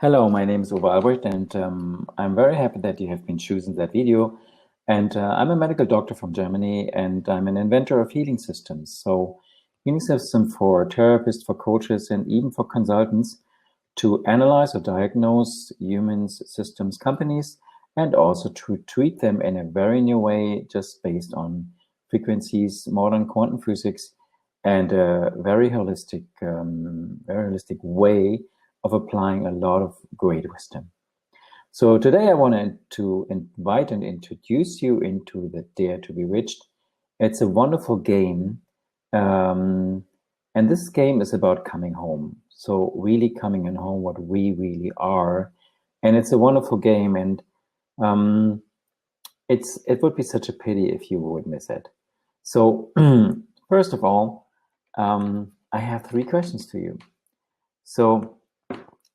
Hello, my name is Uwe Albrecht, and I'm very happy that you have been choosing that video. And I'm a medical doctor from Germany, and I'm an inventor of healing systems. So, healing systems for therapists, for coaches, and even for consultants to analyze or diagnose humans, systems, companies, and also to treat them in a very new way, just based on frequencies, modern quantum physics, and a very holistic way of applying a lot of great wisdom. So today I wanted to invite and introduce you into the Dare to be Rich. It's a wonderful game. And this game is about coming home. So really coming in home, what we really are. And it's a wonderful game. And it would be such a pity if you would miss it. So first of all, I have 3 questions to you. So,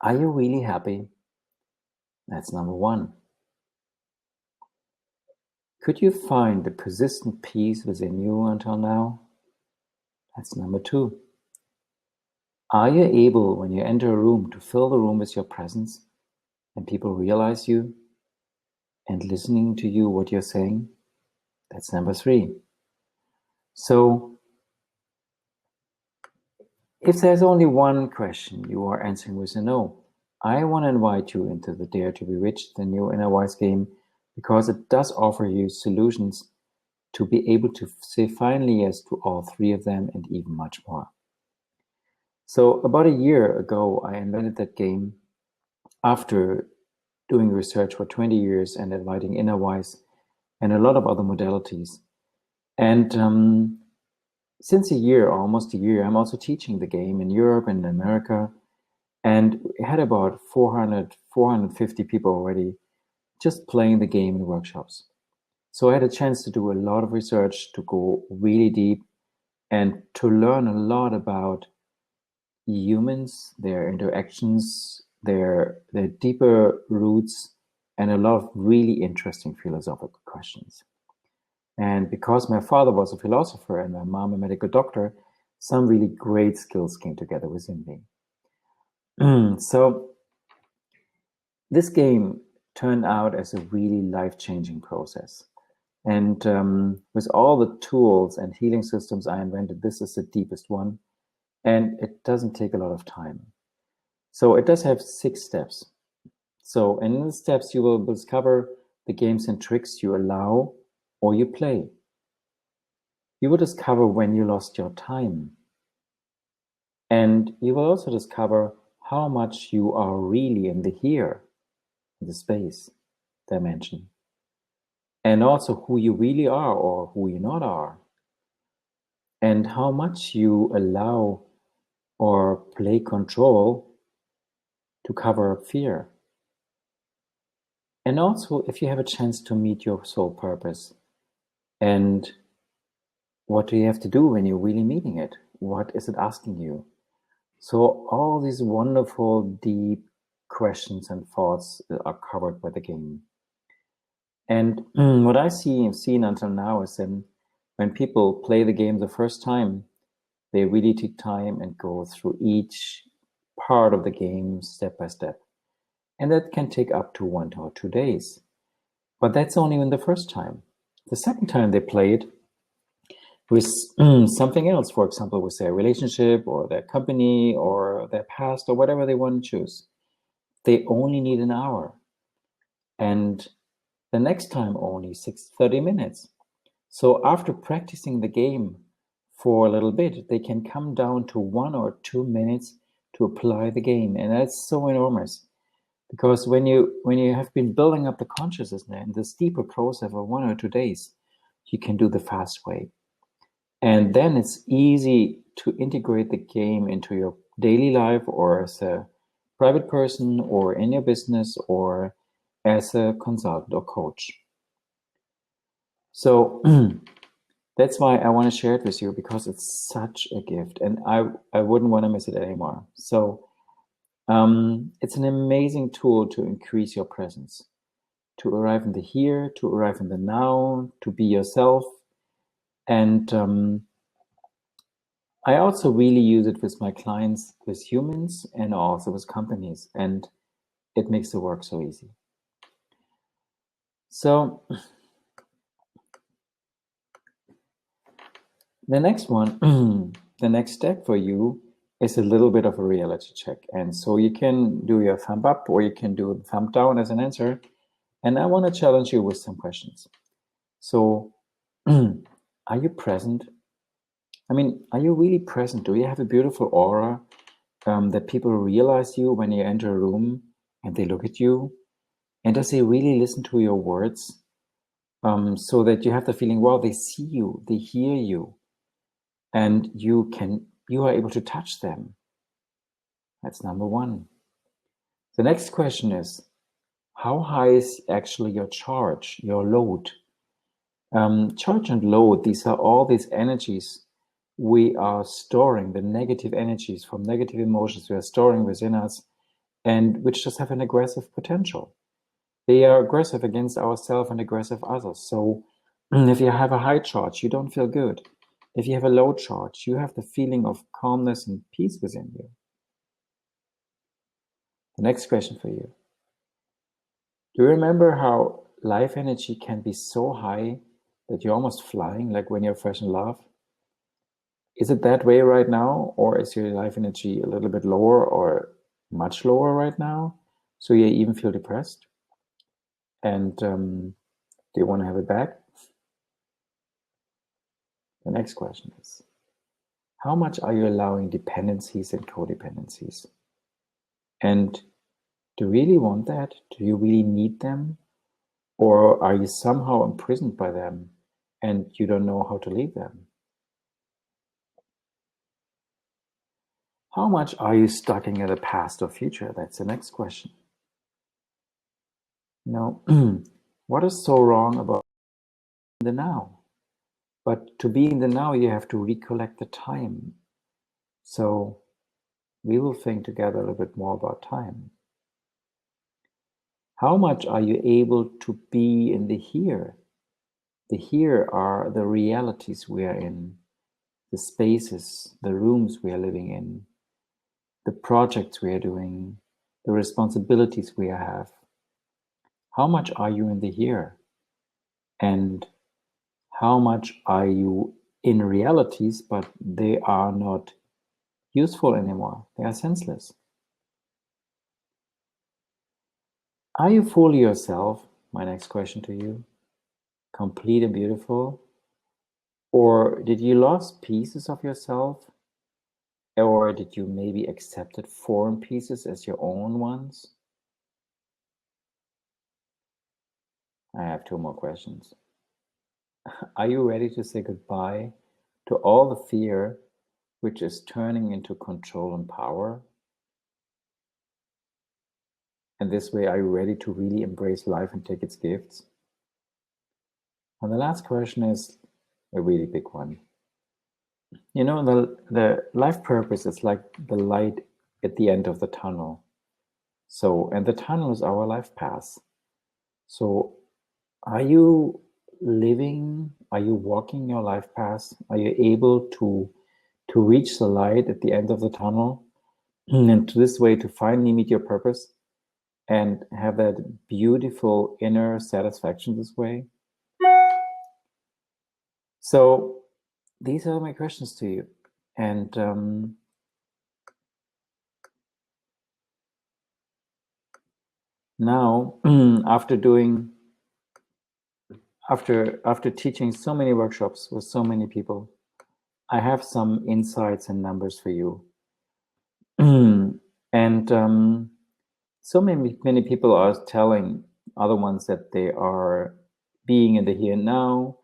are you really happy? That's number 1. Could you find the persistent peace within you until now? That's number 2. Are you able, when you enter a room, to fill the room with your presence and people realize you and listening to you, what you're saying? That's number 3. So, if there's only one question you are answering with a no, I want to invite you into the Dare to be Rich, the new innerwise game, because it does offer you solutions to be able to say finally yes to all 3 of them and even much more. So about a year ago, I invented that game after doing research for 20 years and inviting innerwise and a lot of other modalities. And since a year, almost a year, I'm also teaching the game in Europe and America. And we had about 450 people already just playing the game in workshops. So I had a chance to do a lot of research, to go really deep, and to learn a lot about humans, their interactions, their deeper roots, and a lot of really interesting philosophical questions. And because my father was a philosopher and my mom a medical doctor, some really great skills came together within me. So this game turned out as a really life-changing process. And with all the tools and healing systems I invented, this is the deepest one. And it doesn't take a lot of time. So it does have 6 steps. So in the steps, you will discover the games and tricks you allow or you play. You will discover when you lost your time. And you will also discover how much you are really in the here, in the space dimension. And also who you really are or who you not are. And how much you allow or play control to cover up fear. And also if you have a chance to meet your soul purpose. And what do you have to do when you're really meeting it? What is it asking you? So all these wonderful, deep questions and thoughts are covered by the game. And what I've seen until now is that when people play the game the first time, they really take time and go through each part of the game step by step. And that can take up to 1 or 2 days. But that's only in the first time. The second time they play it with something else, for example, with their relationship or their company or their past or whatever they want to choose, they only need an hour. And the next time only 30 minutes. So after practicing the game for a little bit, they can come down to 1 or 2 minutes to apply the game. And that's so enormous. Because when you have been building up the consciousness in this deeper process of 1 or 2 days, you can do the fast way. And then it's easy to integrate the game into your daily life or as a private person or in your business or as a consultant or coach. So that's why I want to share it with you, because it's such a gift and I wouldn't want to miss it anymore. So it's an amazing tool to increase your presence, to arrive in the here, to arrive in the now, to be yourself. And I also really use it with my clients, with humans, and also with companies. And it makes the work so easy. So the next one, the next step for you is a little bit of a reality check. And so you can do your thumb up or you can do the thumb down as an answer. And I want to challenge you with some questions. So are you present? I mean, are you really present? Do you have a beautiful aura that people realize you when you enter a room and they look at you? And does they really listen to your words? So that you have the feeling, wow, they see you, they hear you, and you are able to touch them. That's number one. The next question is, how high is actually your charge, your load? Charge and load, these are all these energies we are storing, the negative energies from negative emotions we are storing within us, and which just have an aggressive potential. They are aggressive against ourselves and aggressive others. So if you have a high charge, you don't feel good. If you have a low charge, you have the feeling of calmness and peace within you. The next question for you. Do you remember how life energy can be so high that you're almost flying, like when you're fresh in love? Is it that way right now? Or is your life energy a little bit lower or much lower right now? So you even feel depressed? And do you want to have it back? The next question is, how much are you allowing dependencies and codependencies? And do you really want that? Do you really need them? Or are you somehow imprisoned by them and you don't know how to leave them? How much are you stuck in the past or future? That's the next question. What is so wrong about the now? But to be in the now, you have to recollect the time. So we will think together a little bit more about time. How much are you able to be in the here? The here are the realities we are in, the spaces, the rooms we are living in, the projects we are doing, the responsibilities we have. How much are you in the here? And how much are you in realities, but they are not useful anymore? They are senseless. Are you fully yourself? My next question to you. Complete and beautiful? Or did you lose pieces of yourself? Or did you maybe accepted foreign pieces as your own ones? I have two more questions. Are you ready to say goodbye to all the fear which is turning into control and power? And this way, are you ready to really embrace life and take its gifts? And the last question is a really big one. You know, the life purpose is like the light at the end of the tunnel. So, and the tunnel is our life path. So, are you living, are you walking your life path? Are you able to reach the light at the end of the tunnel? And this way to finally meet your purpose and have that beautiful inner satisfaction this way? So these are my questions to you. And now, after teaching so many workshops with so many people, I have some insights and numbers for you. And so many people are telling other ones that they are being in the here and now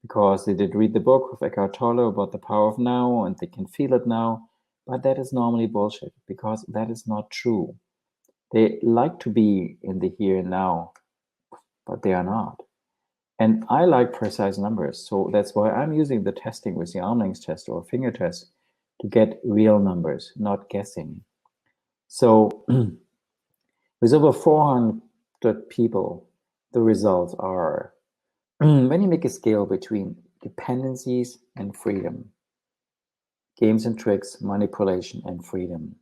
because they did read the book of Eckhart Tolle about the power of now and they can feel it now. But that is normally bullshit because that is not true. They like to be in the here and now, but they are not. And I like precise numbers. So that's why I'm using the testing with the arm length test or finger test to get real numbers, not guessing. So with over 400 people, the results are when you make a scale between dependencies and freedom, games and tricks, manipulation and freedom,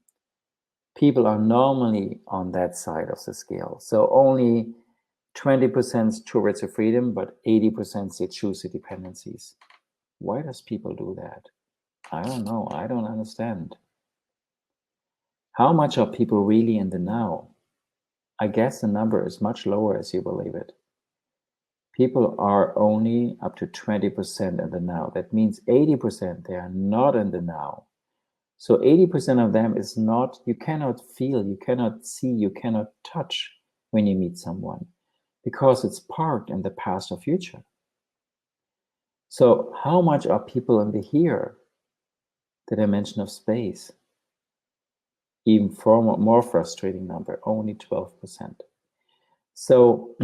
people are normally on that side of the scale. So only 20% towards the freedom, but 80% they choose the dependencies. Why does people do that? I don't know. I don't understand. How much are people really in the now? I guess the number is much lower as you believe it. People are only up to 20% in the now. That means 80% they are not in the now. So 80% of them is not, you cannot feel, you cannot see, you cannot touch when you meet someone because it's parked in the past or future. So how much are people in the here, the dimension of space? Even far more frustrating number, only 12%. So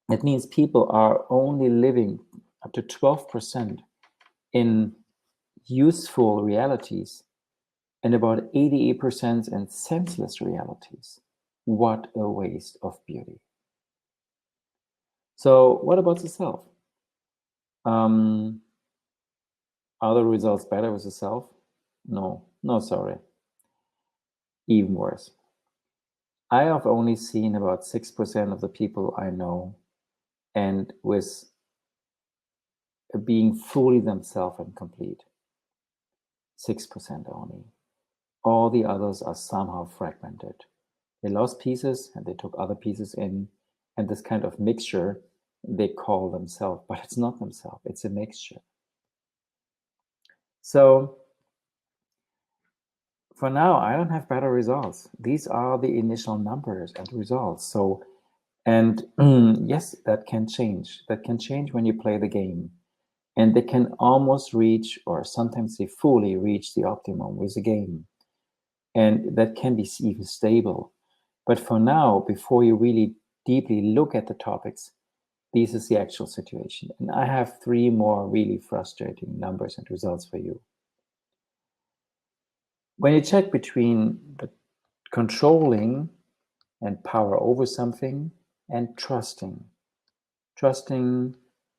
that means people are only living up to 12% in useful realities and about 88% in senseless realities. What a waste of beauty. So what about the self? Are the results better with the self? No, sorry. Even worse. I have only seen about 6% of the people I know and with being fully themselves and complete. 6% only. All the others are somehow fragmented. They lost pieces and they took other pieces in, and this kind of mixture they call themselves, but it's not themselves, it's a mixture. So for now, I don't have better results. These are the initial numbers and results. So, and yes, that can change. That can change when you play the game. And they can almost reach, or sometimes they fully reach the optimum with the game. And that can be even stable. But for now, before you really deeply look at the topics, this is the actual situation. And I have 3 more really frustrating numbers and results for you. When you check between the controlling and power over something and trusting,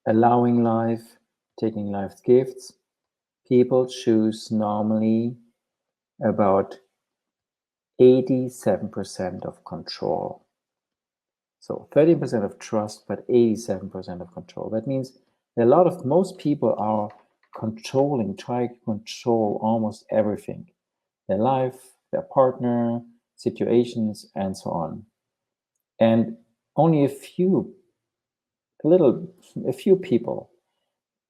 allowing life, taking life's gifts, people choose normally about 87% of control. So 30% of trust, but 87% of control. That means most people are controlling, try to control almost everything. Their life, their partner, situations, and so on. And only a few people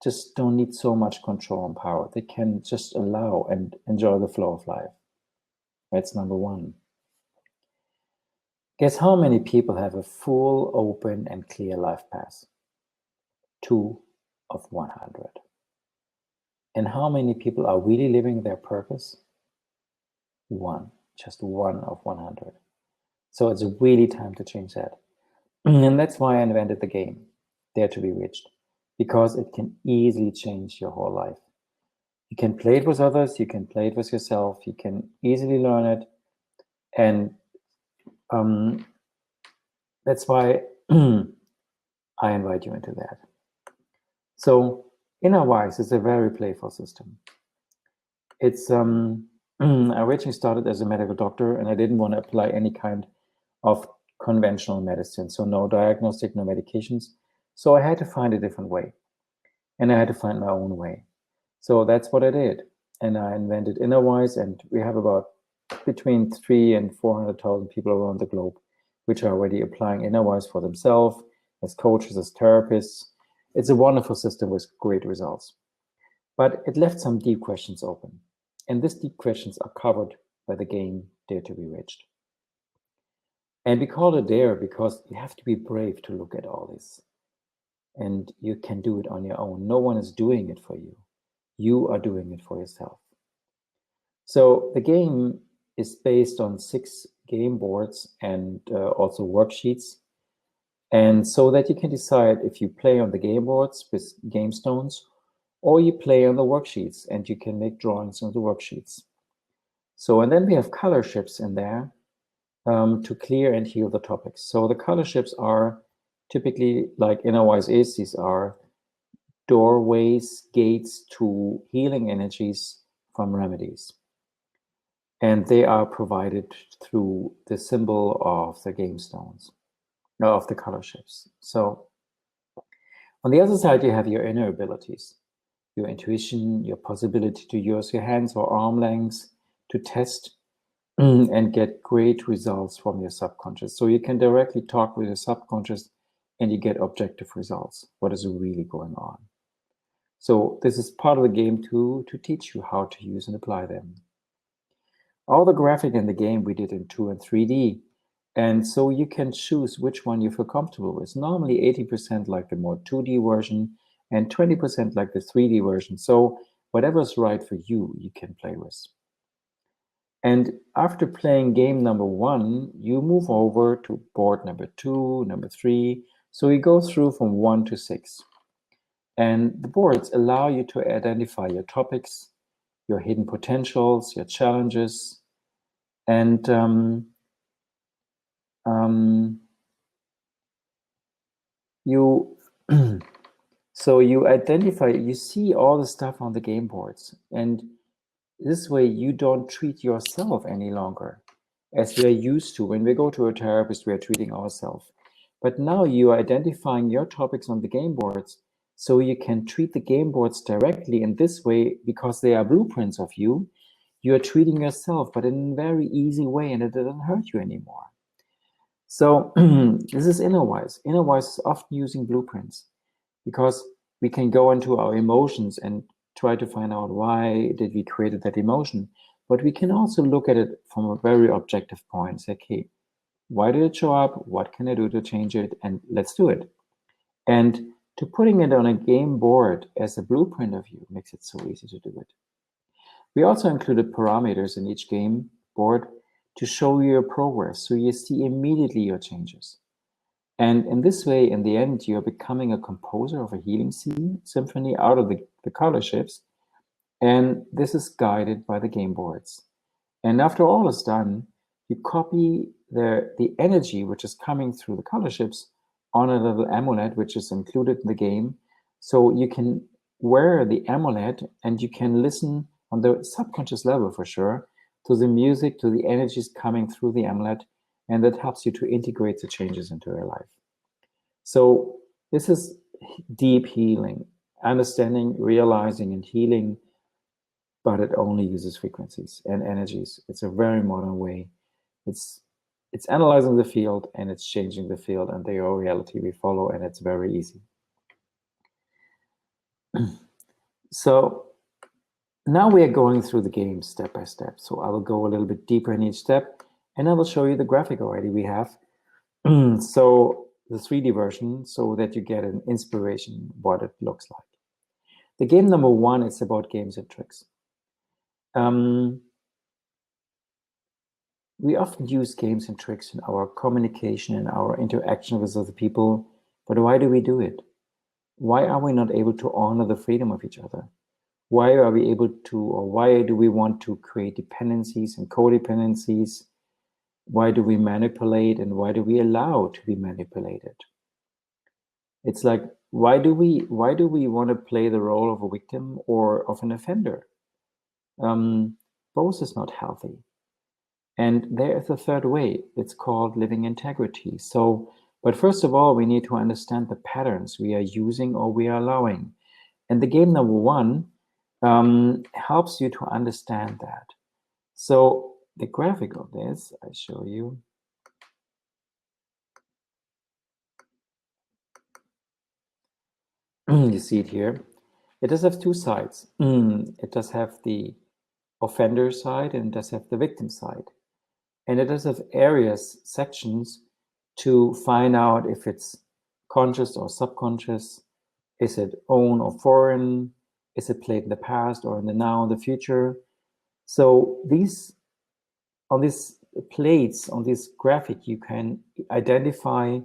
just don't need so much control and power. They can just allow and enjoy the flow of life. That's number 1. Guess how many people have a full, open, and clear life path? 2 of 100. And how many people are really living their purpose? 1, just 1 of 100. So it's really time to change that. And that's why I invented the game, Dare to be Reached, because it can easily change your whole life. You can play it with others, you can play it with yourself, you can easily learn it. And that's why I invite you into that. So innerwise is a very playful system. It's I originally started as a medical doctor, and I didn't want to apply any kind of conventional medicine, so no diagnostic, no medications. So I had to find a different way, and I had to find my own way. So that's what I did, and I invented innerwise, and we have about between 300,000 and 400,000 people around the globe which are already applying innerwise for themselves, as coaches, as therapists. It's a wonderful system with great results. But it left some deep questions open. And these deep questions are covered by the game Dare to be Reached. And we call it Dare because you have to be brave to look at all this. And you can do it on your own. No one is doing it for you. You are doing it for yourself. So the game is based on 6 game boards and also worksheets. And so that you can decide if you play on the game boards with game stones, or you play on the worksheets and you can make drawings on the worksheets. So, and then we have color ships in there to clear and heal the topics. So the color ships are typically like innerwise is, these are doorways, gates to healing energies from remedies. And they are provided through the symbol of the game stones, of the color shifts. So on the other side, you have your inner abilities, your intuition, your possibility to use your hands or arm lengths to test and get great results from your subconscious. So you can directly talk with your subconscious and you get objective results. What is really going on? So this is part of the game too, to teach you how to use and apply them. All the graphic in the game we did in 2 and 3D. And so you can choose which one you feel comfortable with. Normally 80% like the more 2D version and 20% like the 3D version. So whatever's right for you, you can play with. And after playing game number 1, you move over to board number 2, number 3. So you go through from 1 to 6. And the boards allow you to identify your topics, your hidden potentials, your challenges, and you so you identify, you see all the stuff on the game boards, and this way you don't treat yourself any longer as we are used to. When we go to a therapist, we are treating ourselves. But now you are identifying your topics on the game boards, so you can treat the game boards directly. In this way, because they are blueprints of you, you are treating yourself, but in a very easy way, and it doesn't hurt you anymore. So this is innerwise. Innerwise is often using blueprints because we can go into our emotions and try to find out why did we create that emotion. But we can also look at it from a very objective point. Say, okay, why did it show up? What can I do to change it? And let's do it. And to putting it on a game board as a blueprint of you makes it so easy to do it. We also included parameters in each game board to show you your progress, so you see immediately your changes. And in this way, in the end, you're becoming a composer of a healing symphony out of the color shifts. And this is guided by the game boards. And after all is done, you copy the energy which is coming through the color shifts on a little amulet, which is included in the game. So you can wear the amulet and you can listen on the subconscious level for sure to the music, to the energies coming through the amulet, and that helps you to integrate the changes into your life. So this is deep healing, understanding, realizing, and healing, but it only uses frequencies and energies. It's a very modern way. It's analyzing the field and it's changing the field and the reality we follow, and it's very easy. So now we are going through the game step by step. So I will go a little bit deeper in each step, and I will show you the graphic already we have. So the 3D version, so that you get an inspiration what it looks like. The game number 1 is about games and tricks. We often use games and tricks in our communication and our interaction with other people, but why do we do it? Why are we not able to honor the freedom of each other? Why are we able to, or why do we want to create dependencies and codependencies? Why do we manipulate, and why do we allow to be manipulated? It's like, why do we want to play the role of a victim or of an offender? Both is not healthy. And there is a third way. It's called living integrity. So, but first of all, we need to understand the patterns we are using or we are allowing. And the game number 1 helps you to understand that. So the graphic of this, I show you. You see it here. It does have 2 sides. It does have the offender side and it does have the victim side. And it does have areas, sections, to find out if it's conscious or subconscious. Is it own or foreign? Is it played in the past or in the now and the future? So on these plates, on this graphic, you can identify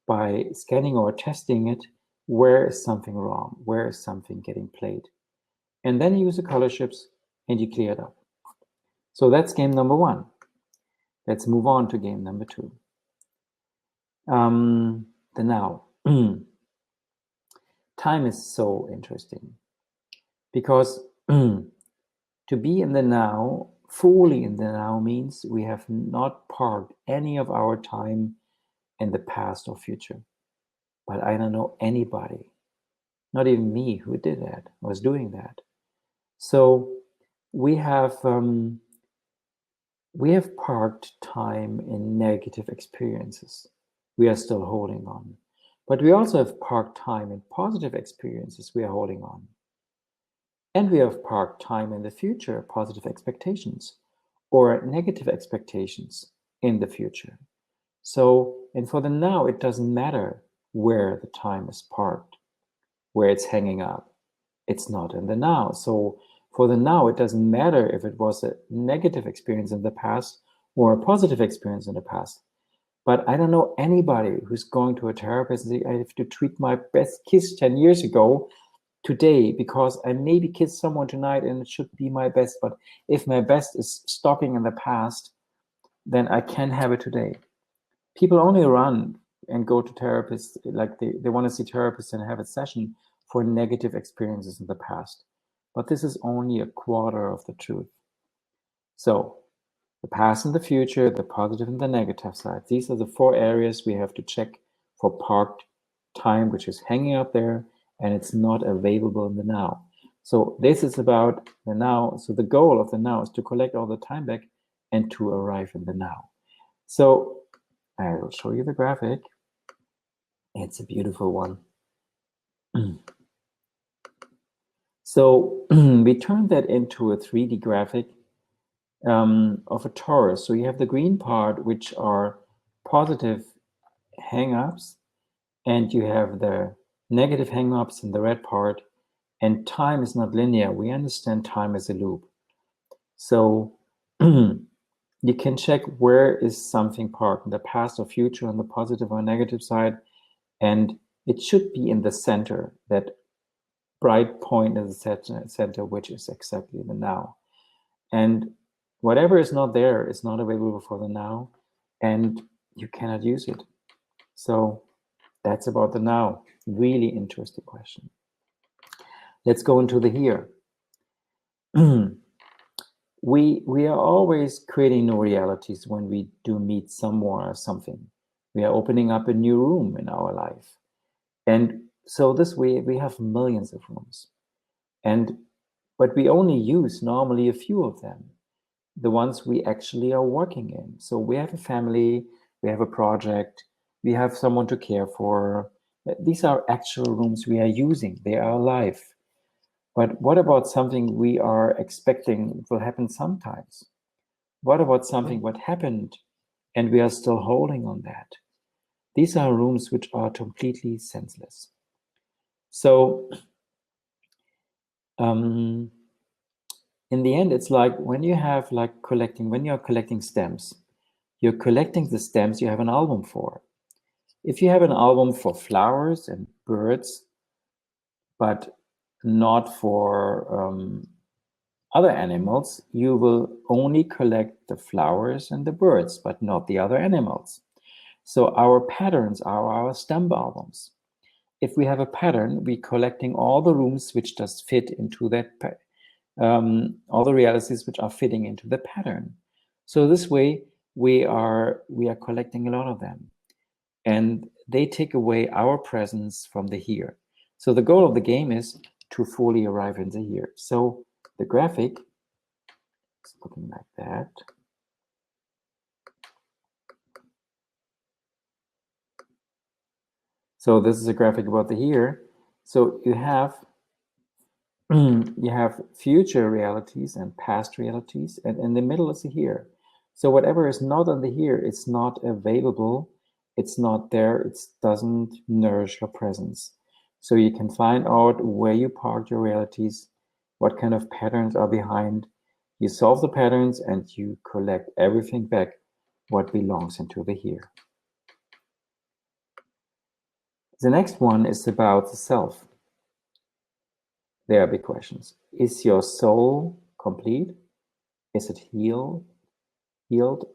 by scanning or testing it, where is something wrong? Where is something getting played? And then you use the color shifts and you clear it up. So that's game number 1. Let's move on to game number 2. The now. Time is so interesting because to be in the now fully in the now means we have not parked any of our time in the past or future. But I don't know anybody, not even me, who did that, was doing that. So we have parked time in negative experiences. We are still holding on. But we also have parked time in positive experiences we are holding on. And we have parked time in the future, positive expectations, or negative expectations in the future. So, and for the now, it doesn't matter where the time is parked, where it's hanging up. It's not in the now. So for the now, it doesn't matter if it was a negative experience in the past or a positive experience in the past. But I don't know anybody who's going to a therapist and say, I have to treat my best kiss 10 years ago today because I maybe kissed someone tonight and it should be my best. But if my best is stopping in the past, then I can have it today. People only run and go to therapists, like they want to see therapists and have a session for negative experiences in the past. But this is only a quarter of the truth. So the past and the future, the positive and the negative side, these are the 4 areas we have to check for parked time, which is hanging up there and it's not available in the now. So this is about the now. So the goal of the now is to collect all the time back and to arrive in the now. So I will show you the graphic. It's a beautiful one. So we turned that into a 3D graphic of a torus. So you have the green part, which are positive hang-ups, and you have the negative hang-ups in the red part, and time is not linear. We understand time as a loop. So you can check where is something parked in the past or future on the positive or negative side, and it should be in the center, that bright point in the center, which is exactly the now. And whatever is not there is not available for the now, and you cannot use it. So that's about the now. Really interesting question. Let's go into the here. We are always creating new realities when we do meet someone or something. We are opening up a new room in our life. And so this way we have millions of rooms. But we only use normally a few of them, the ones we actually are working in. So we have a family, we have a project, we have someone to care for. These are actual rooms we are using. They are alive. But what about something we are expecting will happen sometimes? What about something what happened and we are still holding on that? These are rooms which are completely senseless. So in the end, it's like when you have when you're collecting stamps, you're collecting the stamps you have an album for. If you have an album for flowers and birds, but not for other animals, you will only collect the flowers and the birds, but not the other animals. So our patterns are our stamp albums. If we have a pattern, we're collecting all the rooms which just fit into that, all the realities which are fitting into the pattern. So this way, we are collecting a lot of them, and they take away our presence from the here. So the goal of the game is to fully arrive in the here. So the graphic is looking like that. So this is a graphic about the here. So you have future realities and past realities, and in the middle is the here. So whatever is not on the here, it's not available, it's not there, it doesn't nourish your presence. So you can find out where you parked your realities, what kind of patterns are behind. You solve the patterns and you collect everything back what belongs into the here. The next one is about the self. There are big questions. Is your soul complete? Is it healed,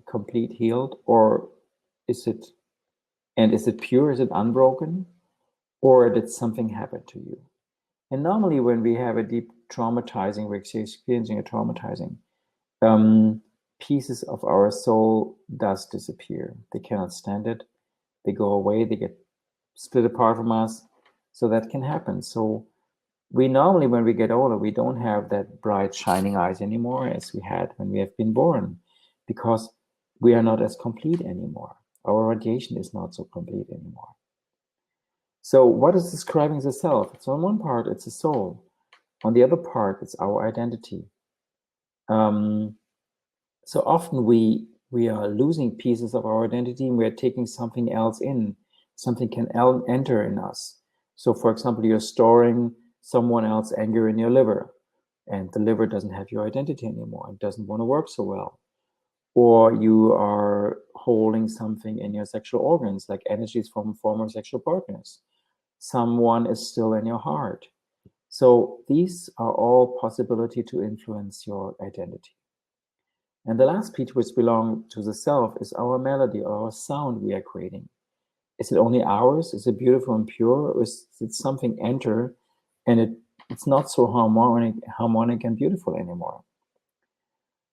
complete healed? Or is it pure? Is it unbroken? Or did something happen to you? And normally when we have a deep traumatizing, we're experiencing a traumatizing, pieces of our soul does disappear. They cannot stand it. They go away. They get split apart from us. So that can happen. So we normally, when we get older, we don't have that bright shining eyes anymore as we had when we have been born, because we are not as complete anymore. Our radiation is not so complete anymore. So what is describing the self? So on one part, it's the soul. On the other part, it's our identity. So often we are losing pieces of our identity, and we're taking something else in. Something can enter in us. So for example, you're storing someone else's anger in your liver, and the liver doesn't have your identity anymore. It doesn't want to work so well. Or you are holding something in your sexual organs, like energies from former sexual partners. Someone is still in your heart. So these are all possibility to influence your identity. And the last piece, which belongs to the self, is our melody, or our sound we are creating. Is it only ours? Is it beautiful and pure? Or is it something enter and it's not so harmonic and beautiful anymore?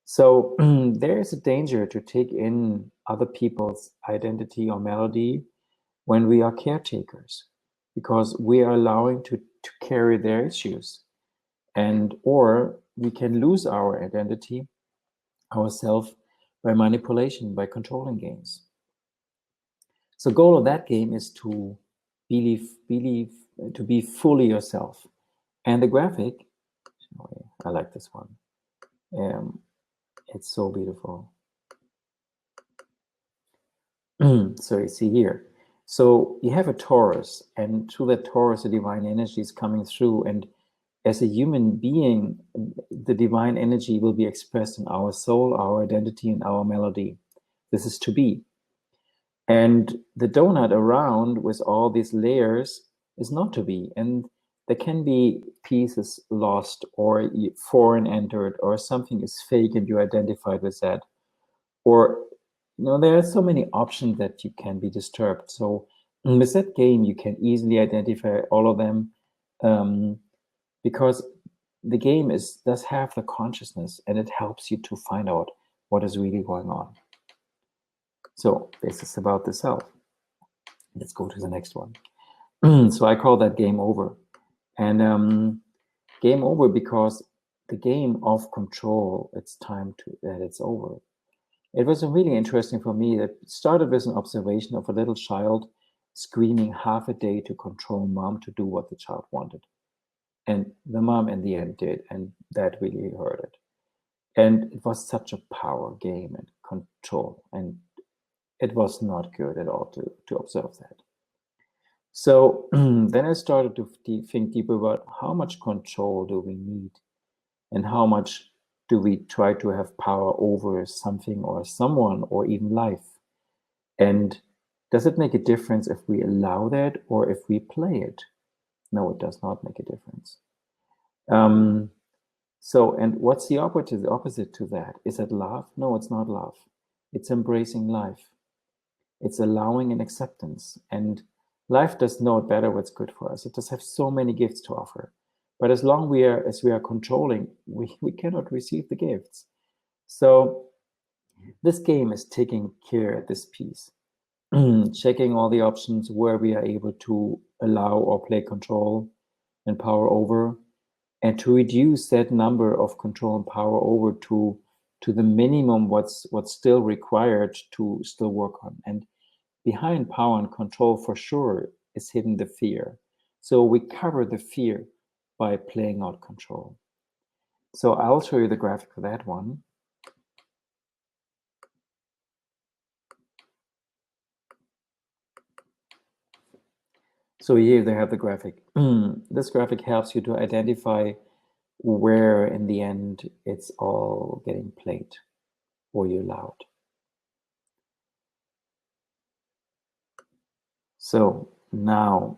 So there is a danger to take in other people's identity or melody when we are caretakers, because we are allowing to carry their issues, or we can lose our identity, ourself, by manipulation, by controlling games. So goal of that game is to to be fully yourself. And the graphic, I like this one. It's so beautiful. So you see here. So you have a torus, and through that torus, the divine energy is coming through. And as a human being, the divine energy will be expressed in our soul, our identity, and our melody. This is to be. And the donut around with all these layers is not to be. And there can be pieces lost, or foreign entered, or something is fake and you identified with that. Or, there are so many options that you can be disturbed. So with that game, you can easily identify all of them, because the game does have the consciousness, and it helps you to find out what is really going on. So this is about the self. Let's go to the next one. So I call that game over. And game over because the game of control, it's time that it's over. It was really interesting for me that it started with an observation of a little child screaming half a day to control mom to do what the child wanted. And the mom in the end did, and that really hurt it. And it was such a power game and control, and it was not good at all to observe that. So then I started to think deeper about how much control do we need, and how much do we try to have power over something or someone or even life? And does it make a difference if we allow that or if we play it? No, it does not make a difference. And what's the opposite to that? Is it love? No, it's not love. It's embracing life. It's allowing and acceptance. And life does know better what's good for us. It does have so many gifts to offer. But as long as we are controlling, we cannot receive the gifts. So this game is taking care of this piece, checking all the options where we are able to allow or play control and power over, and to reduce that number of control and power over to the minimum what's still required to still work on. And behind power and control, for sure, is hidden the fear. So we cover the fear by playing out control. So I'll show you the graphic for that one. So here they have the graphic. This graphic helps you to identify where in the end it's all getting played or you allowed. So now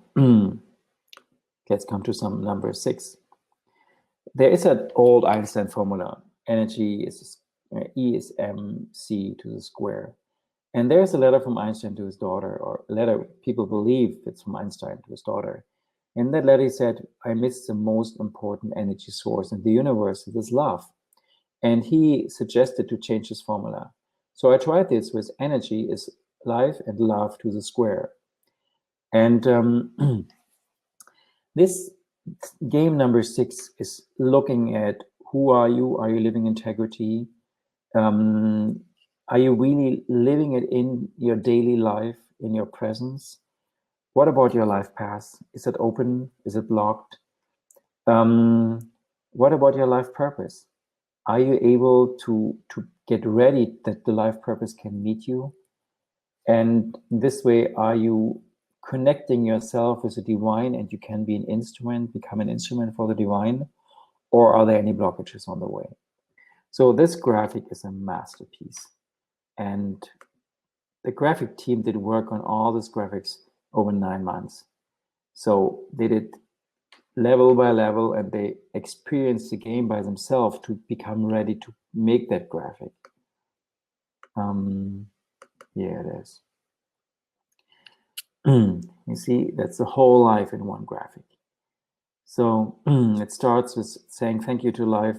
let's come to some number 6. There is an old Einstein formula. Energy is E is mc to the square. And there's a letter from Einstein to his daughter, or a letter people believe it's from Einstein to his daughter. In that letter he said, I miss the most important energy source in the universe. It is love. And he suggested to change his formula. So I tried this with energy is life and love to the square. And this game number 6 is looking at who are you? Are you living integrity? Are you really living it in your daily life, in your presence? What about your life path? Is it open? Is it blocked? What about your life purpose? Are you able to get ready that the life purpose can meet you? And this way, are you connecting yourself with the divine and you can be an instrument, become an instrument for the divine? Or are there any blockages on the way? So this graphic is a masterpiece. And the graphic team did work on all these graphics over 9 months. So they did level by level and they experienced the game by themselves to become ready to make that graphic. Yeah, it is. You see, that's the whole life in one graphic. So it starts with saying thank you to life.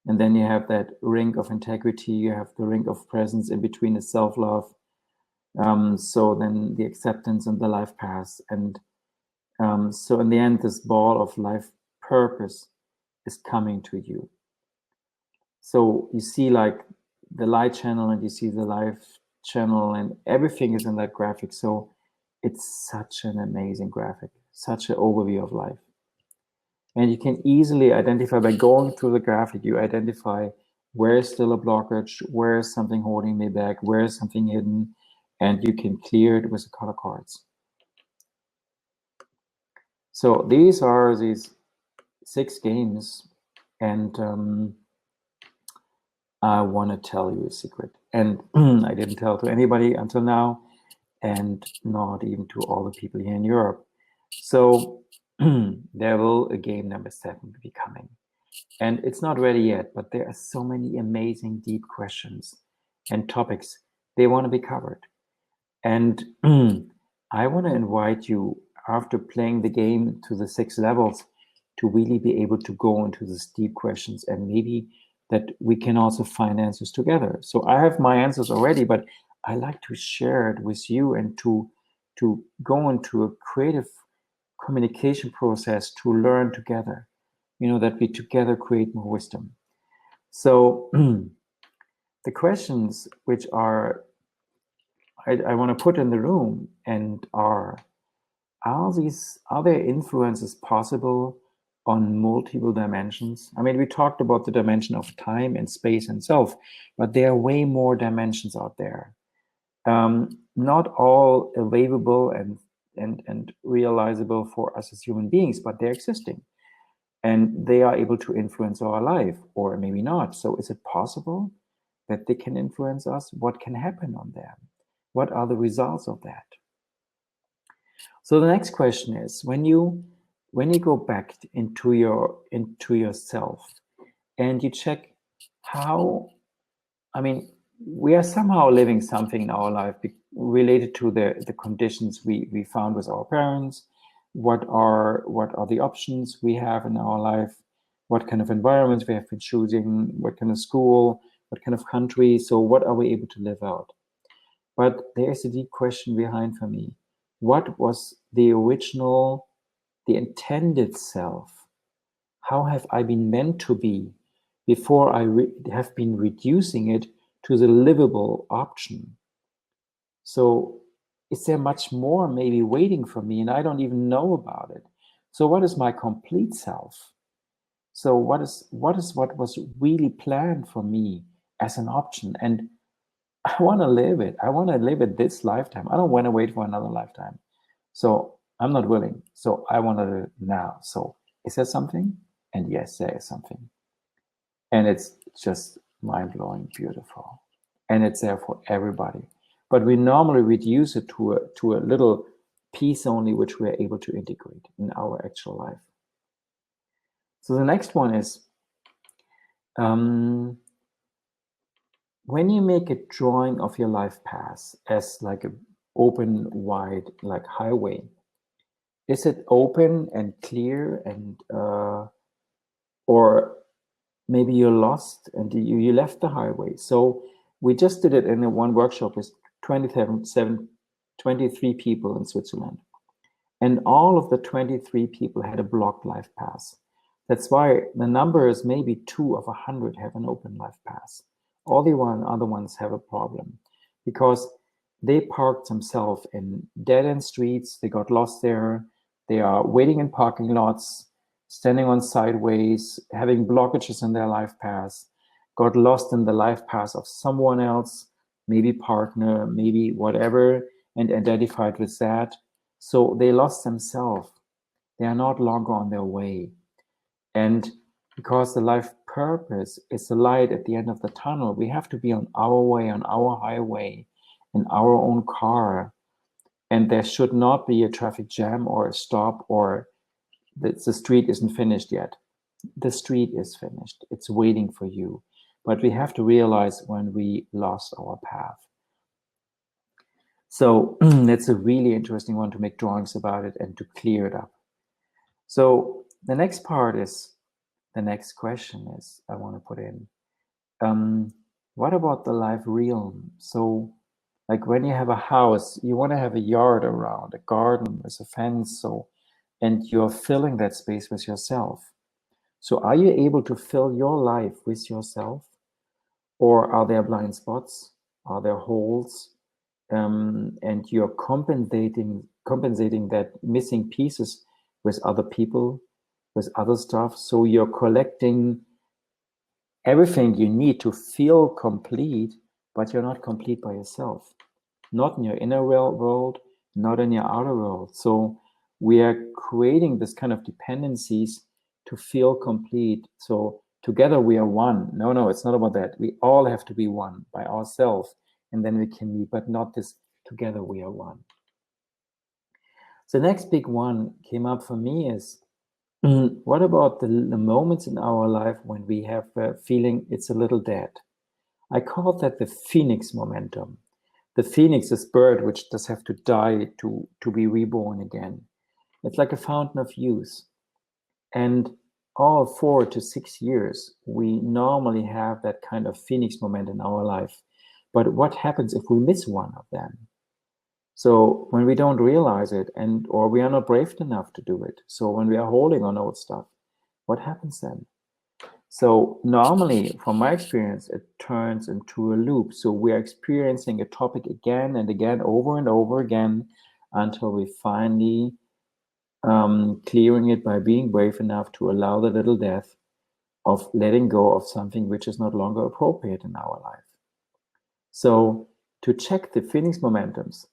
And then you have that ring of integrity. You have the ring of presence in between the self-love. So then the acceptance and the life path. And so in the end, this ball of life purpose is coming to you. So you see like the light channel and you see the life channel and everything is in that graphic. So it's such an amazing graphic, such an overview of life. And you can easily identify by going through the graphic, you identify where is still a blockage, where is something holding me back, where is something hidden, and you can clear it with the color cards. So these are these 6 games, and I want to tell you a secret. And I didn't tell to anybody until now, and not even to all the people here in Europe. So there will a game number 7 be coming. And it's not ready yet, but there are so many amazing deep questions and topics they want to be covered. And I want to invite you, after playing the game to the 6 levels, to really be able to go into these deep questions, and maybe that we can also find answers together. So I have my answers already, but I like to share it with you and to go into a creative communication process to learn together, that we together create more wisdom. So the questions which are I want to put in the room and are there influences possible on multiple dimensions? I mean, we talked about the dimension of time and space and self, but there are way more dimensions out there. Not all available and realizable for us as human beings, but they're existing. And they are able to influence our life, or maybe not. So is it possible that they can influence us? What can happen on them? What are the results of that? So the next question is, when you go back into yourself and you check how, I mean, we are somehow living something in our life related to the conditions we found with our parents. What are the options we have in our life? What kind of environments we have been choosing? What kind of school? What kind of country? So what are we able to live out? But there's a deep question behind for me. What was the original, the intended self? How have I been meant to be before I have been reducing it to the livable option? So is there much more maybe waiting for me and I don't even know about it? So what is my complete self? So what was really planned for me as an option? And I want to live it. I want to live it this lifetime. I don't want to wait for another lifetime. So I'm not willing. So I want to do it now. So is there something? And yes, there is something. And it's just mind-blowing, beautiful. And it's there for everybody. But we normally reduce it to a little piece only, which we're able to integrate in our actual life. So the next one is, when you make a drawing of your life path as like an open, wide, like highway, is it open and clear and or maybe you're lost and you left the highway. So we just did it in one workshop with 23 people in Switzerland. And all of the 23 people had a blocked life path. That's why the number is maybe 2 of 100 have an open life path. All the other ones have a problem because they parked themselves in dead-end streets. They got lost there. They are waiting in parking lots, standing on sideways, having blockages in their life path, got lost in the life path of someone else, maybe partner, maybe whatever, and identified with that. So they lost themselves. They are not longer on their way. And because the life purpose is the light at the end of the tunnel, we have to be on our way, on our highway, in our own car. And there should not be a traffic jam or a stop or that the street isn't finished yet. The street is finished. It's waiting for you. But we have to realize when we lost our path. So that's a really interesting one to make drawings about it and to clear it up. So the next part is, the next question is, I want to put in, what about the life realm? So like when you have a house, you want to have a yard around, a garden with a fence, and you're filling that space with yourself. So are you able to fill your life with yourself? Or are there blind spots? Are there holes? And you're compensating that missing pieces with other people, with other stuff. So you're collecting everything you need to feel complete, but you're not complete by yourself. Not in your inner world, not in your outer world. So we are creating this kind of dependencies to feel complete. So together we are one. No, it's not about that. We all have to be one by ourselves, and then we can be, but not this together we are one. So the next big one came up for me is, what about the moments in our life when we have a feeling it's a little dead? I call that the phoenix momentum. The phoenix is bird which does have to die to be reborn again. It's like a fountain of youth. And all 4 to 6 years, we normally have that kind of phoenix moment in our life. But what happens if we miss one of them? So when we don't realize it, or we are not brave enough to do it, so when we are holding on old stuff, what happens then? So normally, from my experience, it turns into a loop. So we are experiencing a topic again and again, over and over again, until we finally clearing it by being brave enough to allow the little death of letting go of something which is not longer appropriate in our life. So to check the phoenix momentums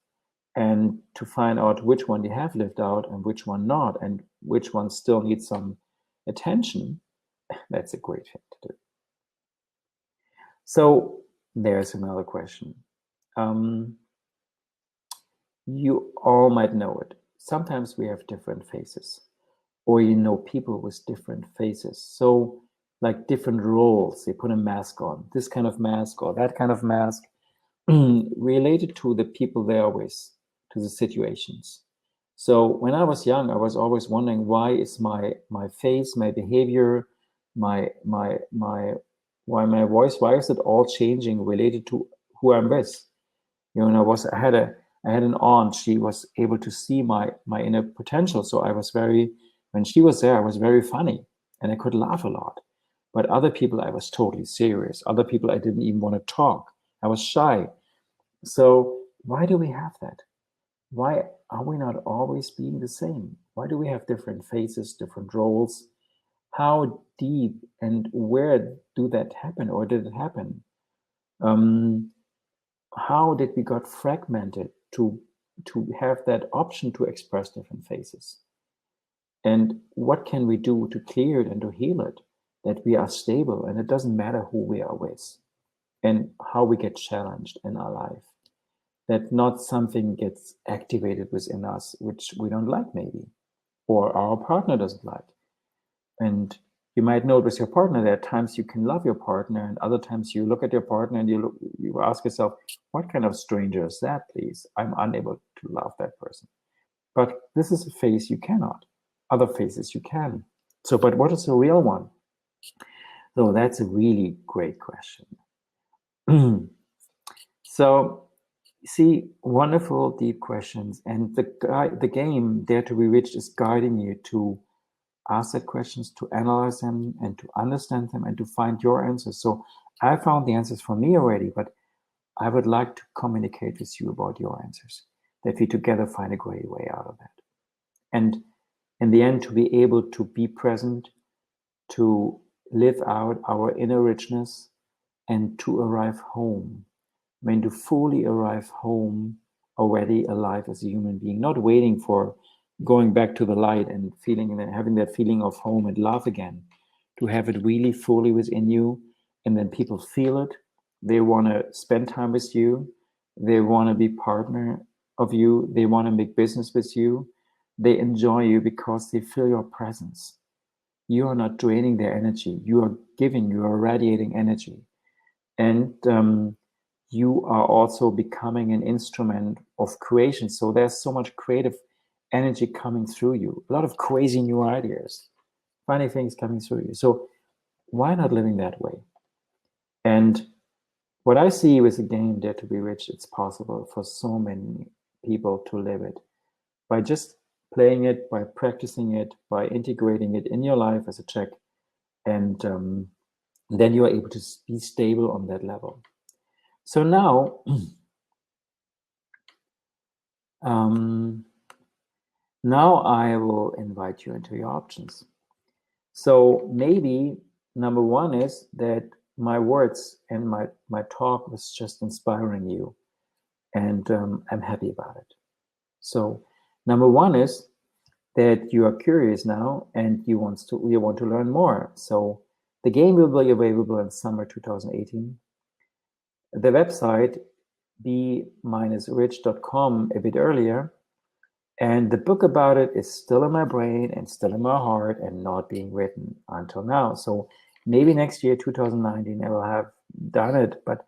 and to find out which one you have lived out and which one not, and which one still needs some attention, that's a great thing to do. So there's another question. You all might know it. Sometimes we have different faces, or people with different faces. So like different roles, they put a mask on, this kind of mask or that kind of mask, related to the people they are with, to the situations. So when I was young, I was always wondering, why is my face, my behavior, why my voice, why is it all changing related to who I'm with? I had an aunt, she was able to see my inner potential. So when she was there, I was very funny and I could laugh a lot. But other people, I was totally serious. Other people, I didn't even want to talk. I was shy. So why do we have that? Why are we not always being the same? Why do we have different faces, different roles? How deep and where do that happen, or did it happen? How did we got fragmented to have that option to express different faces? And what can we do to clear it and to heal it, that we are stable and it doesn't matter who we are with and how we get challenged in our life, that not something gets activated within us which we don't like maybe, or our partner doesn't like. And you might know with your partner, there are times you can love your partner, and other times you look at your partner and you ask yourself, what kind of stranger is that, please? I'm unable to love that person. But this is a phase you cannot. Other phases you can. So, but what is the real one? So that's a really great question. So, see, wonderful, deep questions. And the game, Dare to Be Rich, is guiding you to ask that questions, to analyze them, and to understand them, and to find your answers. So I found the answers for me already, but I would like to communicate with you about your answers, that we together find a great way out of that. And in the end, to be able to be present, to live out our inner richness, and to arrive home. I mean, to fully arrive home already alive as a human being, not waiting for going back to the light and feeling and having that feeling of home and love again, to have it really fully within you. And then people feel it. They want to spend time with you. They want to be partner of you. They want to make business with you. They enjoy you because they feel your presence. You are not draining their energy. You are giving, you are radiating energy. And you are also becoming an instrument of creation. So there's so much creative energy coming through you, a lot of crazy new ideas, funny things coming through you. So why not living that way? And what I see with the game Dare to Be Rich, it's possible for so many people to live it by just playing it, by practicing it, by integrating it in your life as a check. And then you are able to be stable on that level. So now, now I will invite you into your options. So maybe number one is that my words and my talk was just inspiring you, and I'm happy about it. So number one is that you are curious now and you want to learn more. So the game will be available in summer 2018. The website be-rich.com a bit earlier, and the book about it is still in my brain and still in my heart and not being written until now. So maybe next year, 2019, I will have done it, but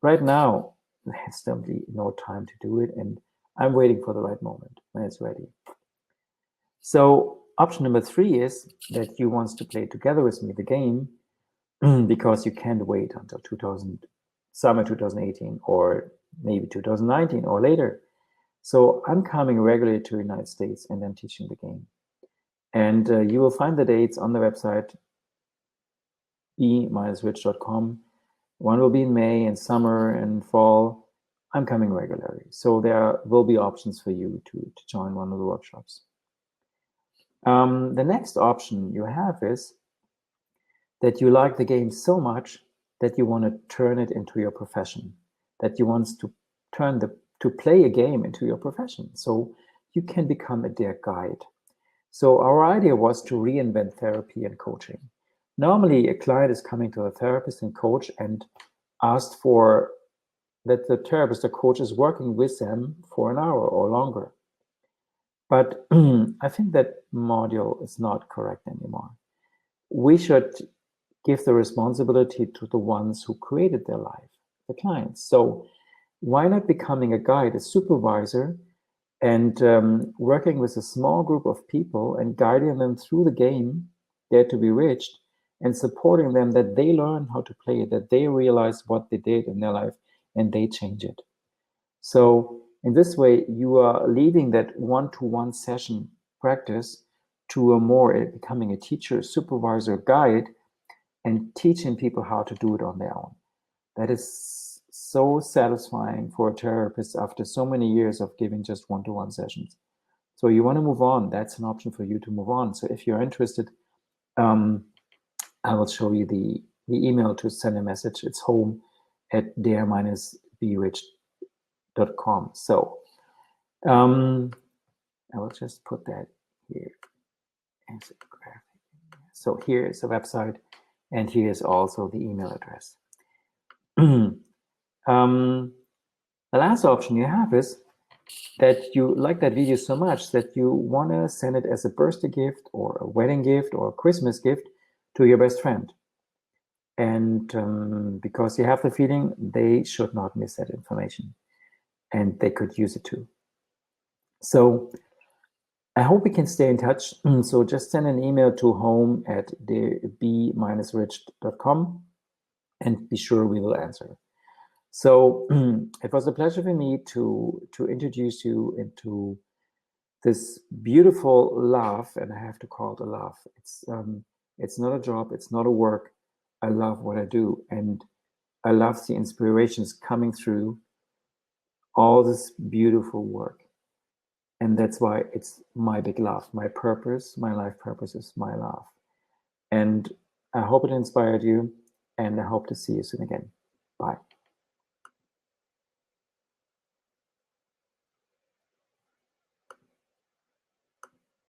right now there's simply no time to do it, and I'm waiting for the right moment when it's ready. So option number 3 is that you want to play together with me the game because you can't wait until summer 2018 or maybe 2019 or later. So I'm coming regularly to the United States and I'm teaching the game. And you will find the dates on the website be-rich.com. One will be in May and summer and fall. I'm coming regularly. So there will be options for you to join one of the workshops. The next option you have is that you like the game so much that you want to turn it into your profession, that you want to play a game into your profession. So you can become a Dare guide. So our idea was to reinvent therapy and coaching. Normally, a client is coming to a therapist and coach and asked for that the therapist or coach is working with them for an hour or longer. But I think that module is not correct anymore. We should give the responsibility to the ones who created their life, the clients. So why not becoming a guide, a supervisor, and working with a small group of people and guiding them through the game, Dare to Be Rich, and supporting them that they learn how to play it, that they realize what they did in their life and they change it. So in this way, you are leaving that one-to-one session practice to a more becoming a teacher, supervisor, guide, and teaching people how to do it on their own. That is so satisfying for a therapist after so many years of giving just one-to-one sessions. So you want to move on, that's an option for you to move on. So if you're interested, I will show you the email to send a message. It's home@dare-be-rich.com. So I will just put that here as a graphic. So here is the website, and here is also the email address. The last option you have is that you like that video so much that you want to send it as a birthday gift or a wedding gift or a Christmas gift to your best friend. And because you have the feeling they should not miss that information and they could use it too. So I hope we can stay in touch. So just send an email to home@be-rich.com and be sure we will answer. So it was a pleasure for me to introduce you into this beautiful love, and I have to call it a love. It's not a job, it's not a work. I love what I do, and I love the inspirations coming through all this beautiful work. And that's why it's my big love. My purpose, my life purpose is my love. And I hope it inspired you, and I hope to see you soon again. Bye.